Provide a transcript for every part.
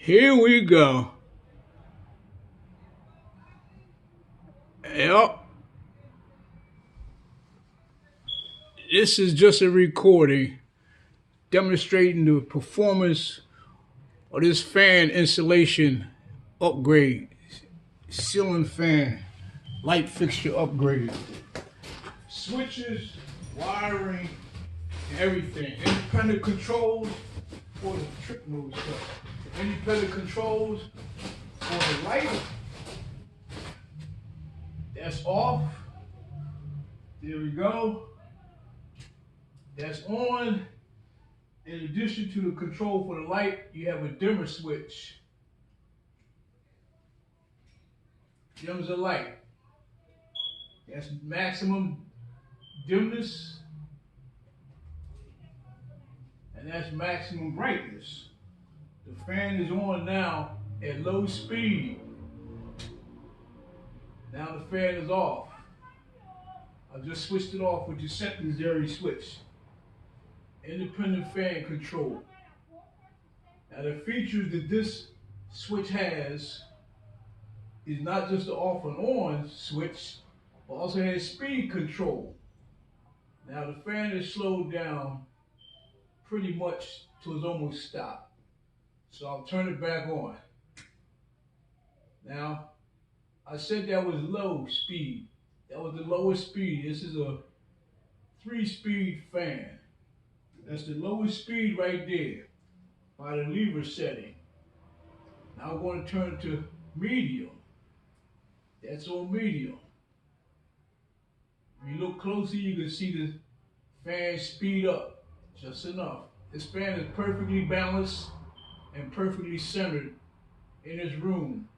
Here we go. Yep. This is just a recording demonstrating the performance of this fan installation upgrade, ceiling fan, light fixture upgrade, switches, wiring, and everything. Independent controls for the trick move stuff. Independent controls for the light. That's off. There we go. That's on. In addition to the control for the light, you have a dimmer switch. Dims the light. That's maximum dimness, and that's maximum brightness. The fan is on now at low speed. Now the fan is off. I just switched it off with the secondary switch. Independent fan control. Now the features that this switch has is not just the off and on switch, but also has speed control. Now the fan is slowed down pretty much till it's almost stopped. So I'll turn it back on. Now, I said that was low speed. That was the lowest speed. This is a 3-speed fan. That's the lowest speed right there by the lever setting. Now I'm going to turn it to medium. That's on medium. If you look closer, you can see the fan speed up just enough. This fan is perfectly balanced and perfectly centered in its room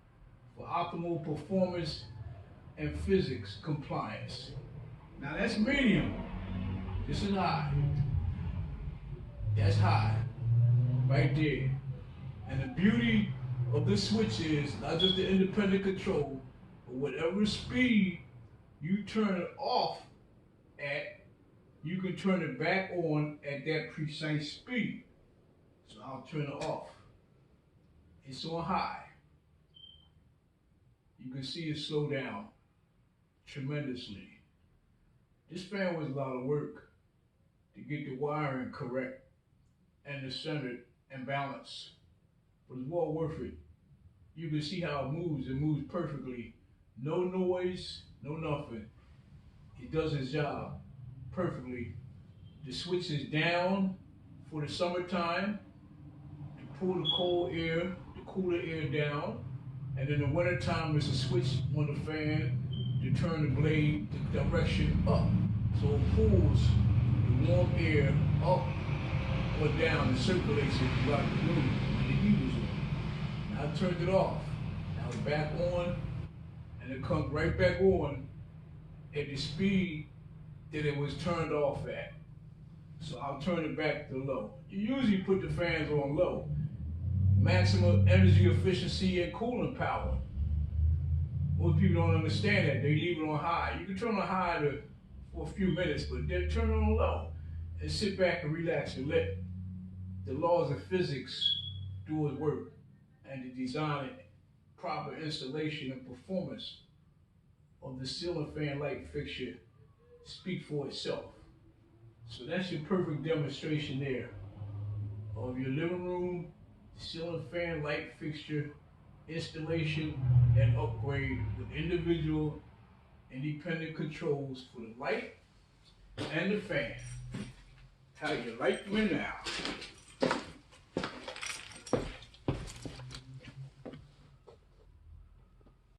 for optimal performance and physics compliance. Now that's medium. This is high. That's high, right there. And the beauty of this switch is not just the independent control, but whatever speed you turn it off at, you can turn it back on at that precise speed. So I'll turn it off. It's on high. You can see it slow down tremendously. This fan was a lot of work to get the wiring correct and the centered and balanced, but it's well worth it. You can see how it moves. It moves perfectly. No noise, no nothing. It does its job perfectly. The switch is down for the summertime to pull the cold air, the cooler air down. And in the wintertime, there's a switch on the fan to turn the blade the direction up. So it pulls the warm air up or down and circulates it throughout the room when the heat is on. Now I turned it off. Now it's back on, and it comes right back on at the speed that it was turned off at. So I'll turn it back to low. You usually put the fans on low. Maximum energy efficiency and cooling power. Most people don't understand that. They leave it on high. You can turn on high for a few minutes, but then turn it on low and sit back and relax and let the laws of physics do its work and the design and proper installation and performance of the ceiling fan light fixture speak for itself. So that's your perfect demonstration there of your living room ceiling fan light fixture installation and upgrade with individual independent controls for the light and the fan. How you like me now?